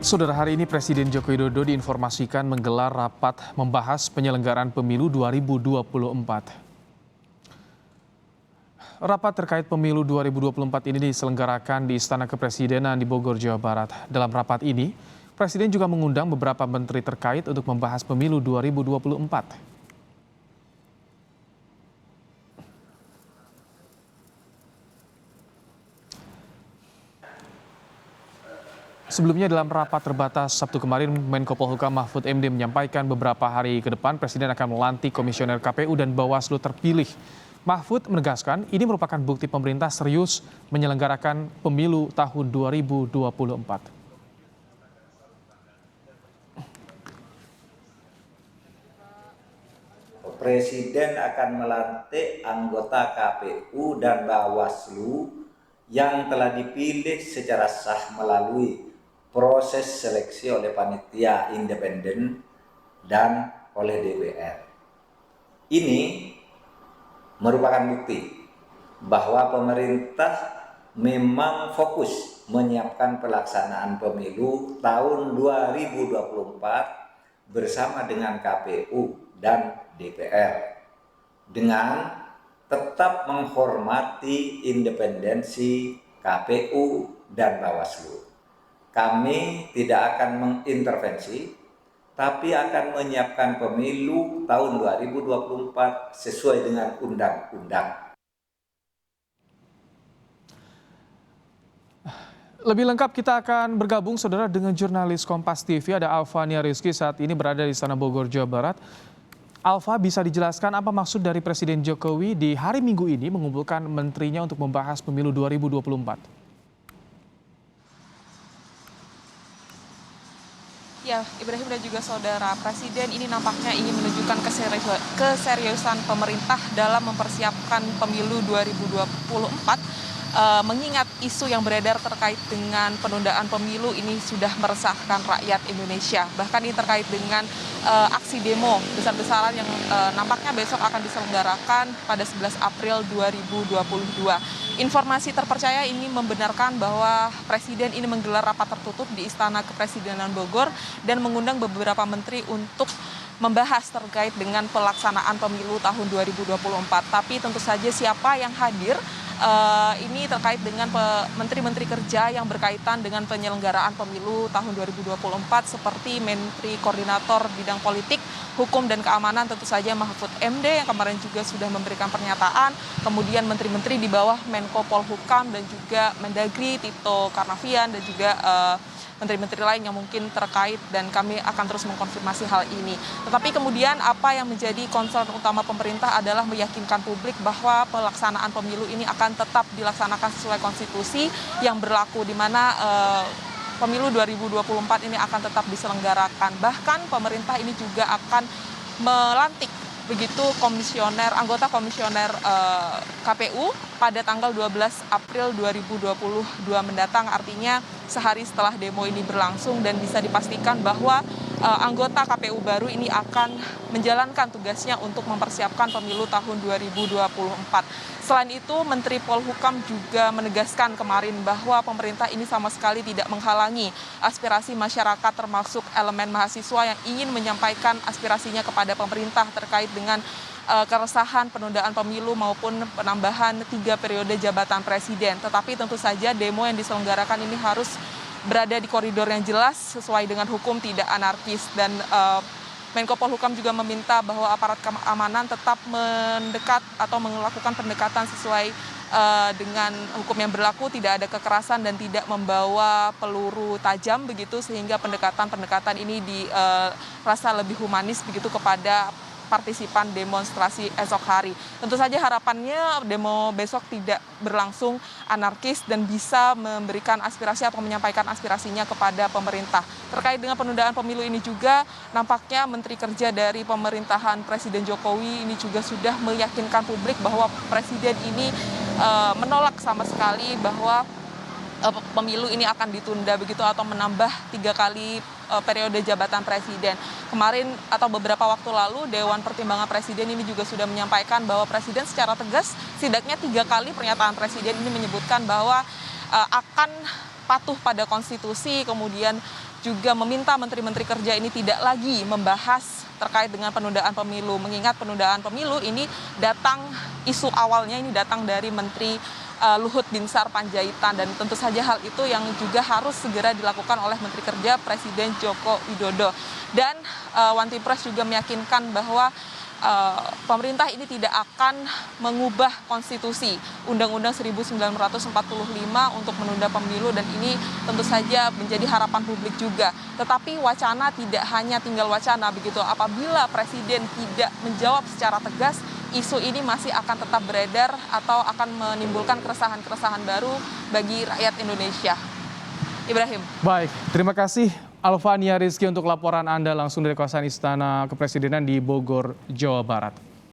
Saudara, hari ini Presiden Joko Widodo diinformasikan menggelar rapat membahas penyelenggaraan pemilu 2024. Rapat terkait pemilu 2024 ini diselenggarakan di Istana Kepresidenan di Bogor, Jawa Barat. Dalam rapat ini, Presiden juga mengundang beberapa menteri terkait untuk membahas pemilu 2024. Sebelumnya dalam rapat terbatas Sabtu kemarin, Menko Polhukam Mahfud MD menyampaikan beberapa hari ke depan Presiden akan melantik komisioner KPU dan Bawaslu terpilih. Mahfud menegaskan ini merupakan bukti pemerintah serius menyelenggarakan pemilu tahun 2024. Presiden akan melantik anggota KPU dan Bawaslu yang telah dipilih secara sah melalui proses seleksi oleh panitia independen dan oleh DPR. Ini merupakan bukti bahwa pemerintah memang fokus menyiapkan pelaksanaan pemilu tahun 2024 bersama dengan KPU dan DPR dengan tetap menghormati independensi KPU dan Bawaslu. Kami tidak akan mengintervensi, tapi akan menyiapkan pemilu tahun 2024 sesuai dengan undang-undang. Lebih lengkap kita akan bergabung, saudara, dengan jurnalis Kompas TV. Ada Alfania Rizky saat ini berada di Istana Bogor, Jawa Barat. Alfa, bisa dijelaskan apa maksud dari Presiden Jokowi di hari Minggu ini mengumpulkan menterinya untuk membahas pemilu 2024? Ya, Ibrahim dan juga saudara, Presiden ini nampaknya ingin menunjukkan keseriusan pemerintah dalam mempersiapkan pemilu 2024. Mengingat isu yang beredar terkait dengan penundaan pemilu ini sudah meresahkan rakyat Indonesia. Bahkan ini terkait dengan aksi demo besar-besaran yang nampaknya besok akan diselenggarakan pada 11 April 2022. Informasi terpercaya ini membenarkan bahwa Presiden ini menggelar rapat tertutup di Istana Kepresidenan Bogor dan mengundang beberapa menteri untuk membahas terkait dengan pelaksanaan pemilu tahun 2024. Tapi tentu saja siapa yang hadir ini terkait dengan menteri-menteri kerja yang berkaitan dengan penyelenggaraan pemilu tahun 2024 seperti Menteri Koordinator Bidang Politik, Hukum dan Keamanan tentu saja Mahfud MD yang kemarin juga sudah memberikan pernyataan, kemudian menteri-menteri di bawah Menko Polhukam dan juga Mendagri Tito Karnavian dan juga menteri-menteri lain yang mungkin terkait, dan kami akan terus mengkonfirmasi hal ini. Tetapi kemudian apa yang menjadi concern utama pemerintah adalah meyakinkan publik bahwa pelaksanaan pemilu ini akan tetap dilaksanakan sesuai konstitusi yang berlaku, di mana pemilu 2024 ini akan tetap diselenggarakan. Bahkan pemerintah ini juga akan melantik begitu anggota komisioner KPU pada tanggal 12 April 2022 mendatang, artinya sehari setelah demo ini berlangsung, dan bisa dipastikan bahwa anggota KPU baru ini akan menjalankan tugasnya untuk mempersiapkan pemilu tahun 2024. Selain itu, Menteri Polhukam juga menegaskan kemarin bahwa pemerintah ini sama sekali tidak menghalangi aspirasi masyarakat termasuk elemen mahasiswa yang ingin menyampaikan aspirasinya kepada pemerintah terkait dengan keresahan penundaan pemilu maupun penambahan 3 periode jabatan presiden. Tetapi tentu saja demo yang diselenggarakan ini harus berada di koridor yang jelas sesuai dengan hukum, tidak anarkis, dan Menko Polhukam juga meminta bahwa aparat keamanan tetap mendekat atau melakukan pendekatan sesuai dengan hukum yang berlaku, tidak ada kekerasan dan tidak membawa peluru tajam begitu, sehingga pendekatan-pendekatan ini dirasa lebih humanis begitu kepada partisipan demonstrasi esok hari. Tentu saja harapannya demo besok tidak berlangsung anarkis dan bisa memberikan aspirasi atau menyampaikan aspirasinya kepada pemerintah. Terkait dengan penundaan pemilu ini juga nampaknya Menteri Kerja dari pemerintahan Presiden Jokowi ini juga sudah meyakinkan publik bahwa Presiden ini menolak sama sekali bahwa pemilu ini akan ditunda begitu atau menambah 3 kali periode jabatan presiden. Kemarin atau beberapa waktu lalu Dewan Pertimbangan Presiden ini juga sudah menyampaikan bahwa Presiden secara tegas setidaknya 3 kali pernyataan Presiden ini menyebutkan bahwa akan patuh pada konstitusi, kemudian juga meminta menteri-menteri kerja ini tidak lagi membahas terkait dengan penundaan pemilu. Mengingat penundaan pemilu ini isu awalnya ini datang dari Menteri Luhut Binsar Panjaitan, dan tentu saja hal itu yang juga harus segera dilakukan oleh Menteri Kerja Presiden Joko Widodo. Dan One Team Press juga meyakinkan bahwa pemerintah ini tidak akan mengubah konstitusi Undang-Undang 1945 untuk menunda pemilu, dan ini tentu saja menjadi harapan publik juga. Tetapi wacana tidak hanya tinggal wacana begitu. Apabila Presiden tidak menjawab secara tegas, isu ini masih akan tetap beredar atau akan menimbulkan keresahan-keresahan baru bagi rakyat Indonesia. Ibrahim. Baik, terima kasih Alvania Rizky untuk laporan Anda langsung dari kawasan Istana Kepresidenan di Bogor, Jawa Barat.